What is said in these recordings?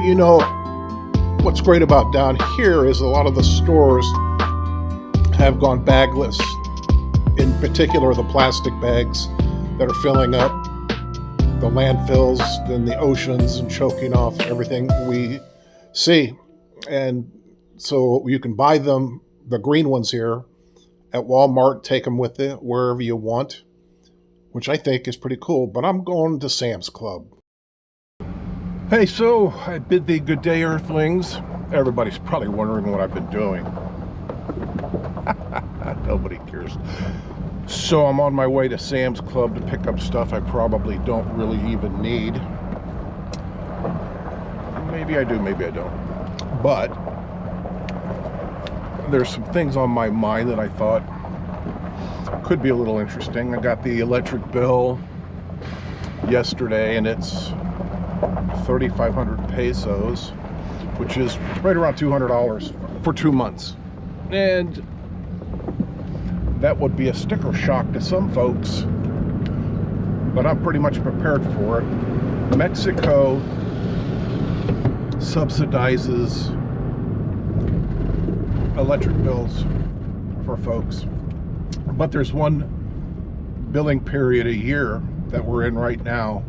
You know, what's great about down here is a lot of the stores have gone bagless. In particular, the plastic bags that are filling up the landfills and the oceans and choking off everything we see. And so you can buy them, the green ones here, at Walmart, take them with you wherever you want, which I think is pretty cool. But I'm going to Sam's Club. Hey, so I bid thee good day, Earthlings. Everybody's probably wondering what I've been doing. Nobody cares. So I'm on my way to Sam's Club to pick up stuff I probably don't really even need. Maybe I do, maybe I don't. But there's some things on my mind that I thought could be a little interesting. I got the electric bill yesterday, and it's 3,500 pesos, which is right around $200 for 2 months. And that would be a sticker shock to some folks, but I'm pretty much prepared for it. Mexico subsidizes electric bills for folks, but there's one billing period a year that we're in right now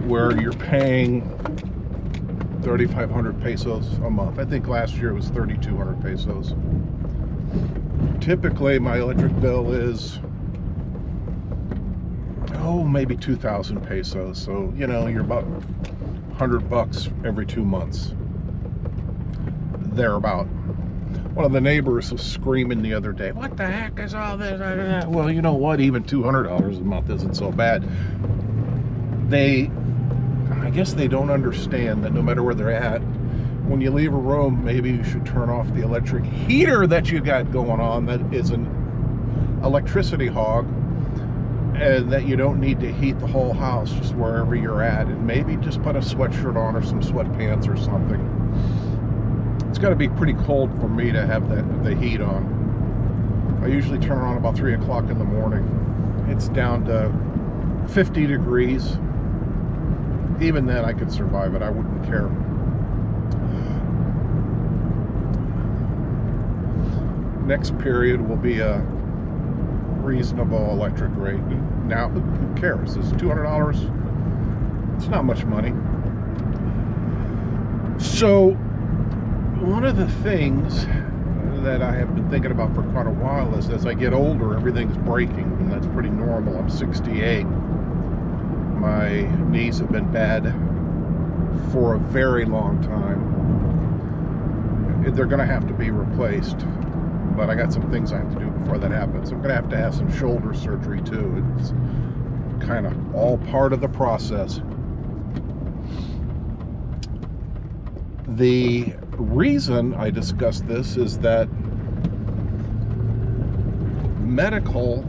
where you're paying 3,500 pesos a month. I think last year it was 3,200 pesos. Typically my electric bill is maybe 2,000 pesos, so you know, you're about $100 every 2 months, thereabout. One of the neighbors was screaming the other day, what the heck is all this? Well, you know what, even $200 a month isn't so bad. I guess they don't understand that no matter where they're at, when you leave a room, maybe you should turn off the electric heater that you got going on that is an electricity hog, and that you don't need to heat the whole house, just wherever you're at, and maybe just put a sweatshirt on or some sweatpants or something. It's got to be pretty cold for me to have the heat on. I usually turn it on about 3 o'clock in the morning. It's down to 50 degrees. Even then I could survive it. I wouldn't care. Next period will be a reasonable electric rate. Now, who cares? It's $200. It's not much money. So one of the things that I have been thinking about for quite a while is, as I get older, everything's breaking, and that's pretty normal. I'm 68. My knees have been bad for a very long time. They're going to have to be replaced, but I got some things I have to do before that happens. I'm going to have some shoulder surgery too. It's kind of all part of the process. The reason I discuss this is that medical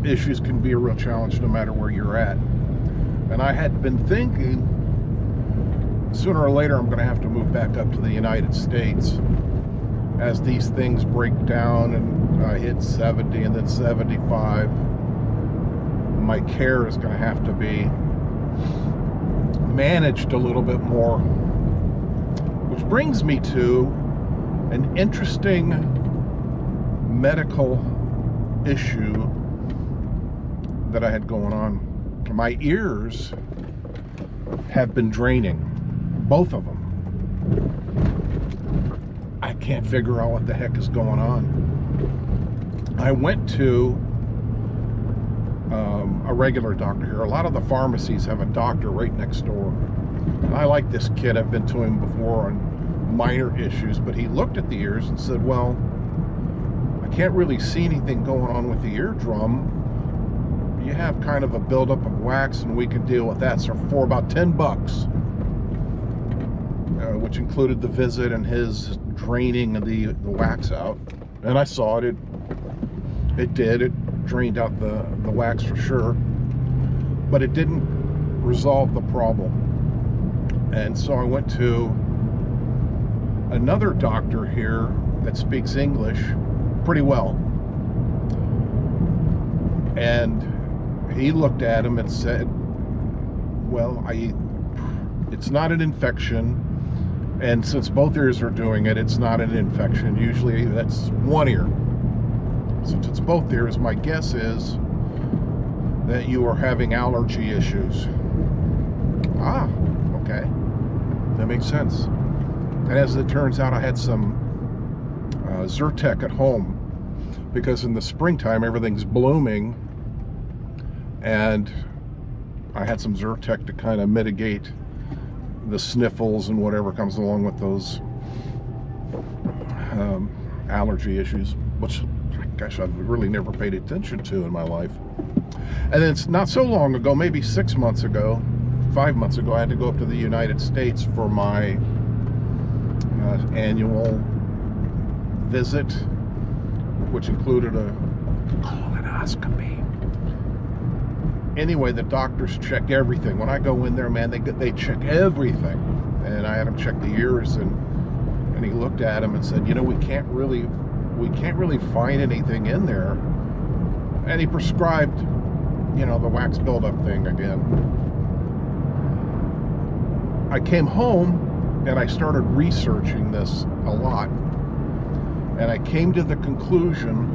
issues can be a real challenge no matter where you're at. And I had been thinking sooner or later I'm going to have to move back up to the United States as these things break down and I hit 70 and then 75. My care is going to have to be managed a little bit more, which brings me to an interesting medical issue that I had going on. My ears have been draining, both of them. I can't figure out what the heck is going on. I went to a regular doctor here. A lot of the pharmacies have a doctor right next door. And I like this kid. I've been to him before on minor issues, but he looked at the ears and said, well, I can't really see anything going on with the eardrum. You have kind of a buildup of wax, and we can deal with that. So for about $10, which included the visit and his draining of the wax out, and I saw it. It did. It drained out the wax for sure, but it didn't resolve the problem. And so I went to another doctor here that speaks English pretty well, and he looked at him and said, well, It's not an infection. And since both ears are doing it, it's not an infection. Usually that's one ear. Since it's both ears, my guess is that you are having allergy issues. Ah, okay. That makes sense. And as it turns out, I had some Zyrtec at home because in the springtime everything's blooming, and I had some Zyrtec to kind of mitigate the sniffles and whatever comes along with those allergy issues, which, gosh, I've really never paid attention to in my life. And then it's not so long ago, maybe 6 months ago, 5 months ago, I had to go up to the United States for my annual visit, which included a colonoscopy. Anyway, the doctors check everything. When I go in there, man, they check everything. And I had him check the ears, and he looked at him and said, you know, we can't really find anything in there. And he prescribed, you know, the wax buildup thing again. I came home and I started researching this a lot, and I came to the conclusion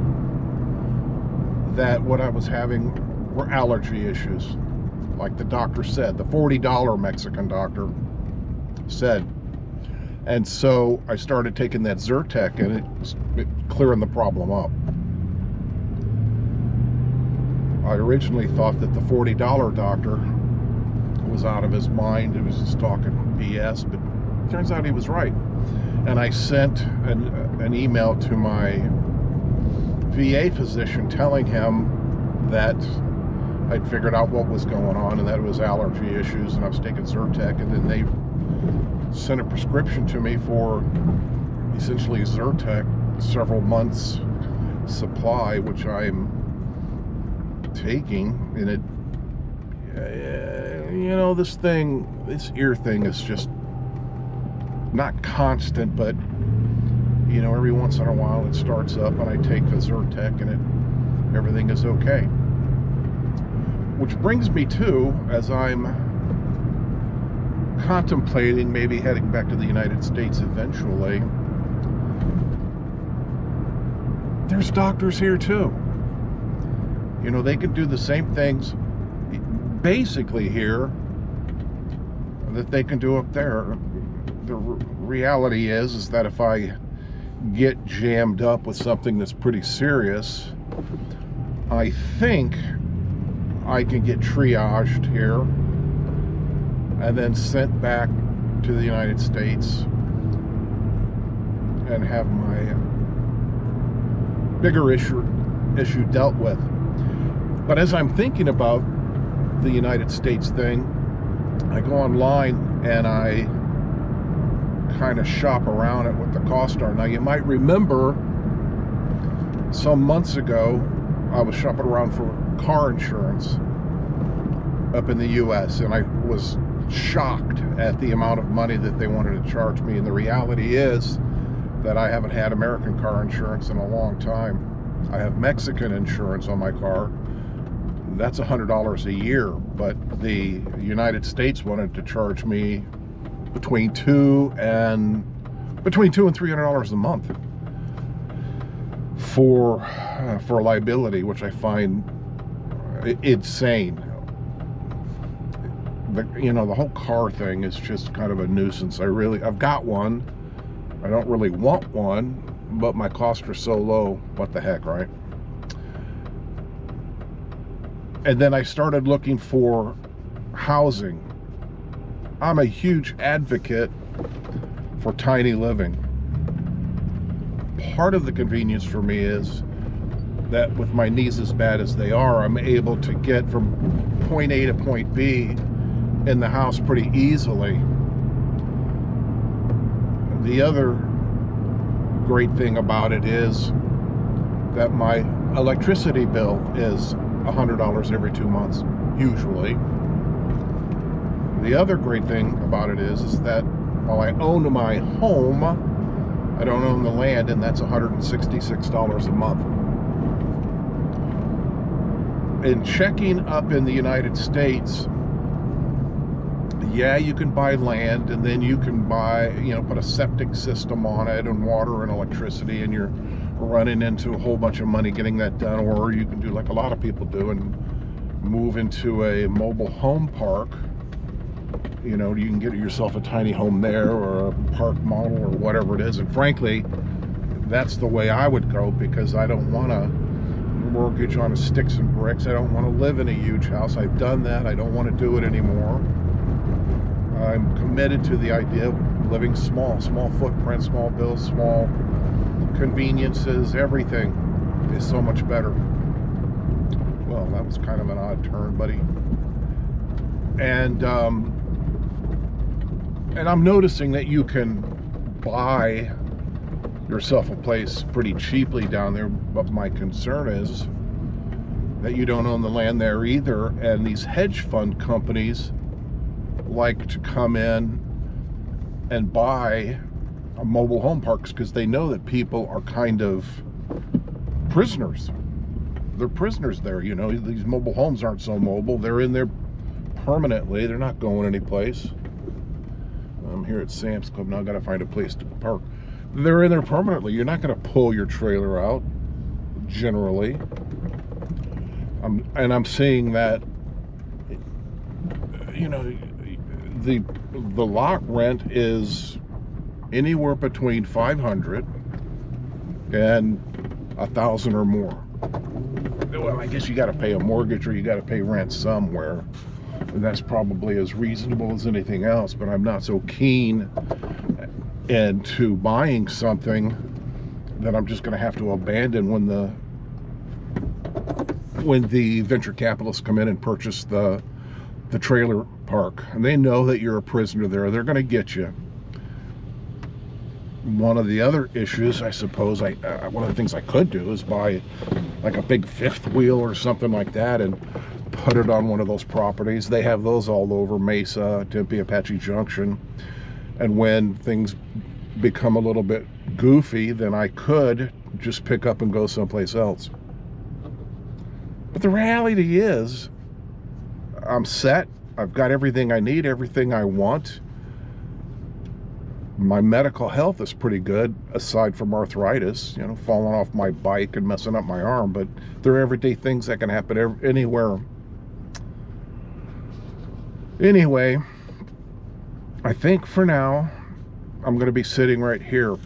that what I was having were allergy issues, like the doctor said, the $40 Mexican doctor said. And so I started taking that Zyrtec, and it was clearing the problem up. I originally thought that the $40 doctor was out of his mind. He was just talking BS, but it turns out he was right. And I sent an email to my VA physician telling him that I'd figured out what was going on, and that it was allergy issues, and I was taking Zyrtec, and then they sent a prescription to me for essentially Zyrtec, several months supply, which I'm taking. And it, you know, this ear thing is just not constant, but you know, every once in a while it starts up, and I take the Zyrtec, and everything is okay. Which brings me to, as I'm contemplating maybe heading back to the United States eventually, there's doctors here too. You know, they can do the same things basically here that they can do up there. The reality is that if I get jammed up with something that's pretty serious, I think I can get triaged here and then sent back to the United States and have my bigger issue dealt with. But as I'm thinking about the United States thing, I go online and I kind of shop around at what the costs are. Now, you might remember some months ago I was shopping around for car insurance up in the US, and I was shocked at the amount of money that they wanted to charge me. And the reality is that I haven't had American car insurance in a long time. I have Mexican insurance on my car. That's $100 a year, but the United States wanted to charge me between $200 and $300 a month for liability, which I find insane. But you know, the whole car thing is just kind of a nuisance. I've got one. I don't really want one, but my costs are so low. What the heck, right? And then I started looking for housing. I'm a huge advocate for tiny living. Part of the convenience for me is that with my knees as bad as they are, I'm able to get from point A to point B in the house pretty easily. The other great thing about it is that my electricity bill is $100 every 2 months, usually. The other great thing about it is that while I own my home, I don't own the land, and that's $166 a month. In checking up in the United States, Yeah, you can buy land, and then you can buy, put a septic system on it and water and electricity, and you're running into a whole bunch of money getting that done. Or you can do like a lot of people do and move into a mobile home park. You can get yourself a tiny home there, or a park model, or whatever it is. And frankly, that's the way I would go, because I don't want to mortgage on a sticks and bricks. I don't want to live in a huge house. I've done that. I don't want to do it anymore. I'm committed to the idea of living small footprint, small bills, small conveniences. Everything is so much better. Well, that was kind of an odd turn, buddy. And I'm noticing that you can buy yourself a place pretty cheaply down there, but my concern is that you don't own the land there either, and these hedge fund companies like to come in and buy mobile home parks because they know that people are kind of prisoners. They're prisoners there. These mobile homes aren't so mobile. They're in there permanently. They're not going anyplace. I'm here at Sam's Club now. I gotta find a place to park. They're in there permanently. You're not going to pull your trailer out, generally. And I'm seeing that, the lot rent is anywhere between $500 and $1,000 or more. Well, I guess you got to pay a mortgage, or you got to pay rent somewhere. And that's probably as reasonable as anything else, but I'm not so keen into buying something that I'm just going to have to abandon when the venture capitalists come in and purchase the trailer park. And they know that you're a prisoner there. They're going to get you. One of the other issues, I suppose, one of the things I could do is buy like a big fifth wheel or something like that and put it on one of those properties. They have those all over Mesa, Tempe, Apache Junction. And when things become a little bit goofy, then I could just pick up and go someplace else. But the reality is, I'm set. I've got everything I need, everything I want. My medical health is pretty good, aside from arthritis, falling off my bike and messing up my arm. But there are everyday things that can happen anywhere. Anyway, I think for now, I'm going to be sitting right here.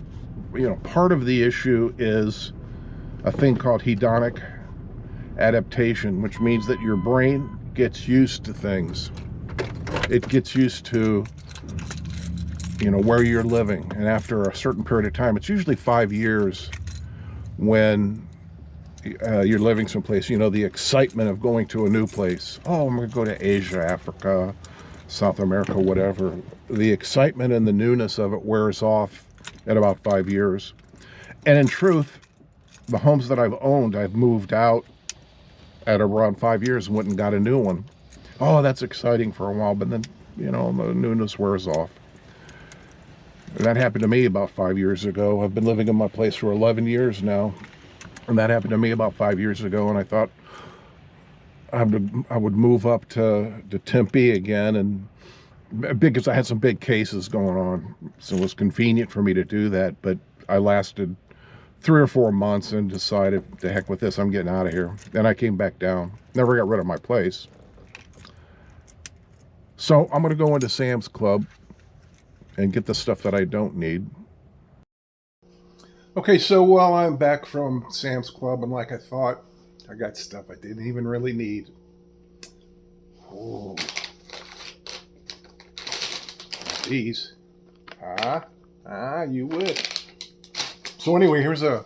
Part of the issue is a thing called hedonic adaptation, which means that your brain gets used to things. It gets used to, where you're living. And after a certain period of time, it's usually 5 years when you're living someplace, the excitement of going to a new place. Oh, I'm going to go to Asia, Africa, South America, whatever. The excitement and the newness of it wears off at about 5 years. And in truth, the homes that I've owned, I've moved out at around 5 years and went and got a new one. Oh, that's exciting for a while, but then, the newness wears off. And that happened to me about 5 years ago. I've been living in my place for 11 years now. And that happened to me about 5 years ago, and I thought I would move up to Tempe again, and because I had some big cases going on, so it was convenient for me to do that. But I lasted 3 or 4 months and decided, to heck with this, I'm getting out of here. Then I came back down. Never got rid of my place. So I'm going to go into Sam's Club and get the stuff that I don't need. Okay, so while I'm back from Sam's Club, and like I thought, I got stuff I didn't even really need. Oh, these. You would. So anyway, here's at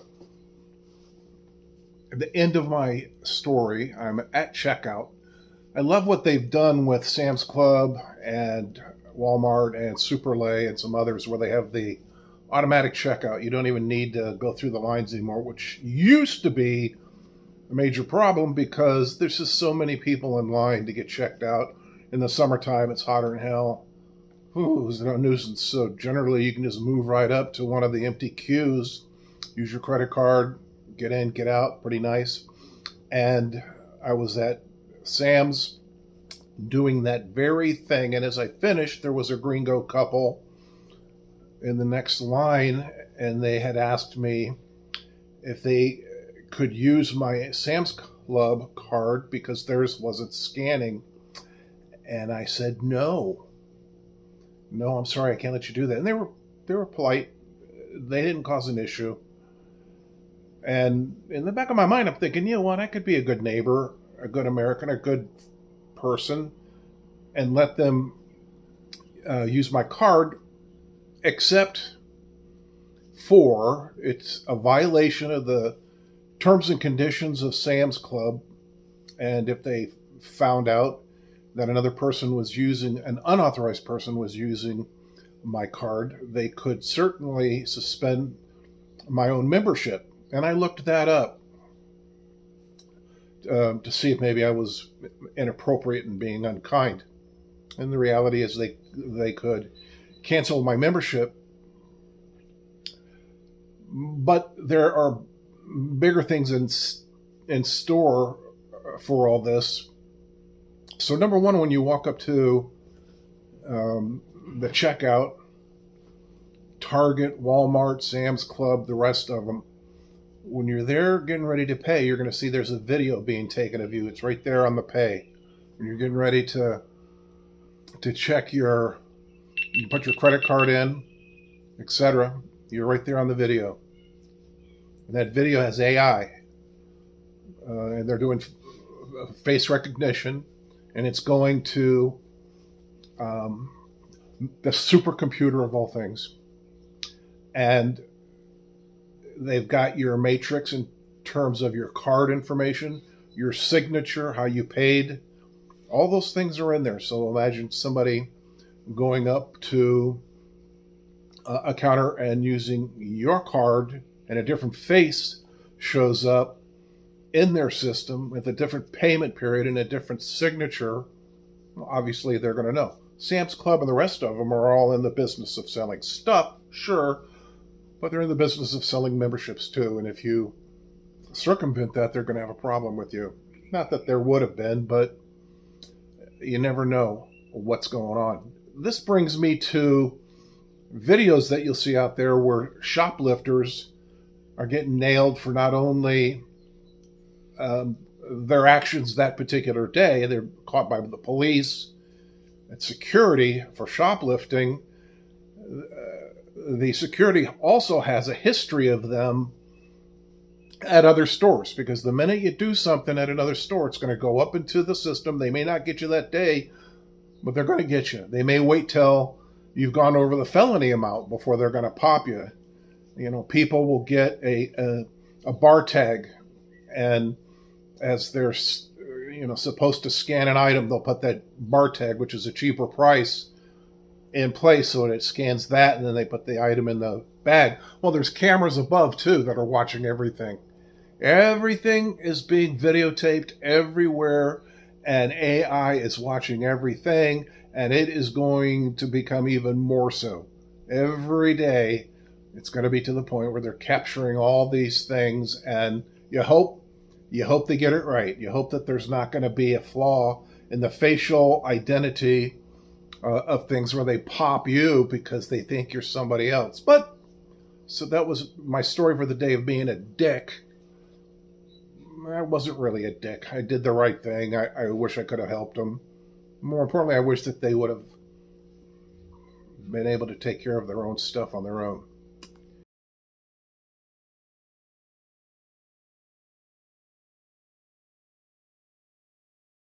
the end of my story. I'm at checkout. I love what they've done with Sam's Club and Walmart and Superlay and some others, where they have the automatic checkout. You don't even need to go through the lines anymore, which used to be a major problem because there's just so many people in line to get checked out. In the summertime, it's hotter than hell. Ooh, it's a nuisance. So generally, you can just move right up to one of the empty queues, use your credit card, get in, get out, pretty nice. And I was at Sam's doing that very thing. And as I finished, there was a gringo couple in the next line, and they had asked me if they could use my Sam's Club card because theirs wasn't scanning. And I said, no, I'm sorry, I can't let you do that. And they were polite. They didn't cause an issue. And in the back of my mind, I'm thinking, you know what, I could be a good neighbor, a good American, a good person, and let them use my card, except for it's a violation of the terms and conditions of Sam's Club. And if they found out that another person was using, an unauthorized person was using my card, they could certainly suspend my own membership. And I looked that up to see if maybe I was inappropriate and being unkind. And the reality is they could cancel my membership. But there are bigger things in store for all this. So number one, when you walk up to the checkout, Target, Walmart, Sam's Club, the rest of them, when you're there getting ready to pay, you're going to see there's a video being taken of you. It's right there on the pay. When you're getting ready to check you put your credit card in, etc., you're right there on the video. And that video has AI. And they're doing face recognition. And it's going to the supercomputer of all things. And they've got your matrix in terms of your card information, your signature, how you paid. All those things are in there. So imagine somebody going up to a counter and using your card, and a different face shows up in their system with a different payment period and a different signature. Well, obviously, they're going to know. Sam's Club and the rest of them are all in the business of selling stuff, sure, but they're in the business of selling memberships too. And if you circumvent that, they're going to have a problem with you. Not that there would have been, but you never know what's going on. This brings me to videos that you'll see out there where shoplifters are getting nailed for not only their actions that particular day, they're caught by the police and security for shoplifting. The security also has a history of them at other stores, because the minute you do something at another store, it's going to go up into the system. They may not get you that day, but they're going to get you. They may wait till you've gone over the felony amount before they're going to pop you. You know, people will get a bar tag, and as they're supposed to scan an item, they'll put that bar tag, which is a cheaper price, in place so that it scans that, and then they put the item in the bag. Well, there's cameras above too that are watching everything. Everything is being videotaped everywhere, and AI is watching everything, and it is going to become even more so. Every day, it's going to be to the point where they're capturing all these things, and you hope they get it right. You hope that there's not going to be a flaw in the facial identity of things where they pop you because they think you're somebody else. But, so that was my story for the day of being a dick. I wasn't really a dick. I did the right thing. I wish I could have helped them. More importantly, I wish that they would have been able to take care of their own stuff on their own.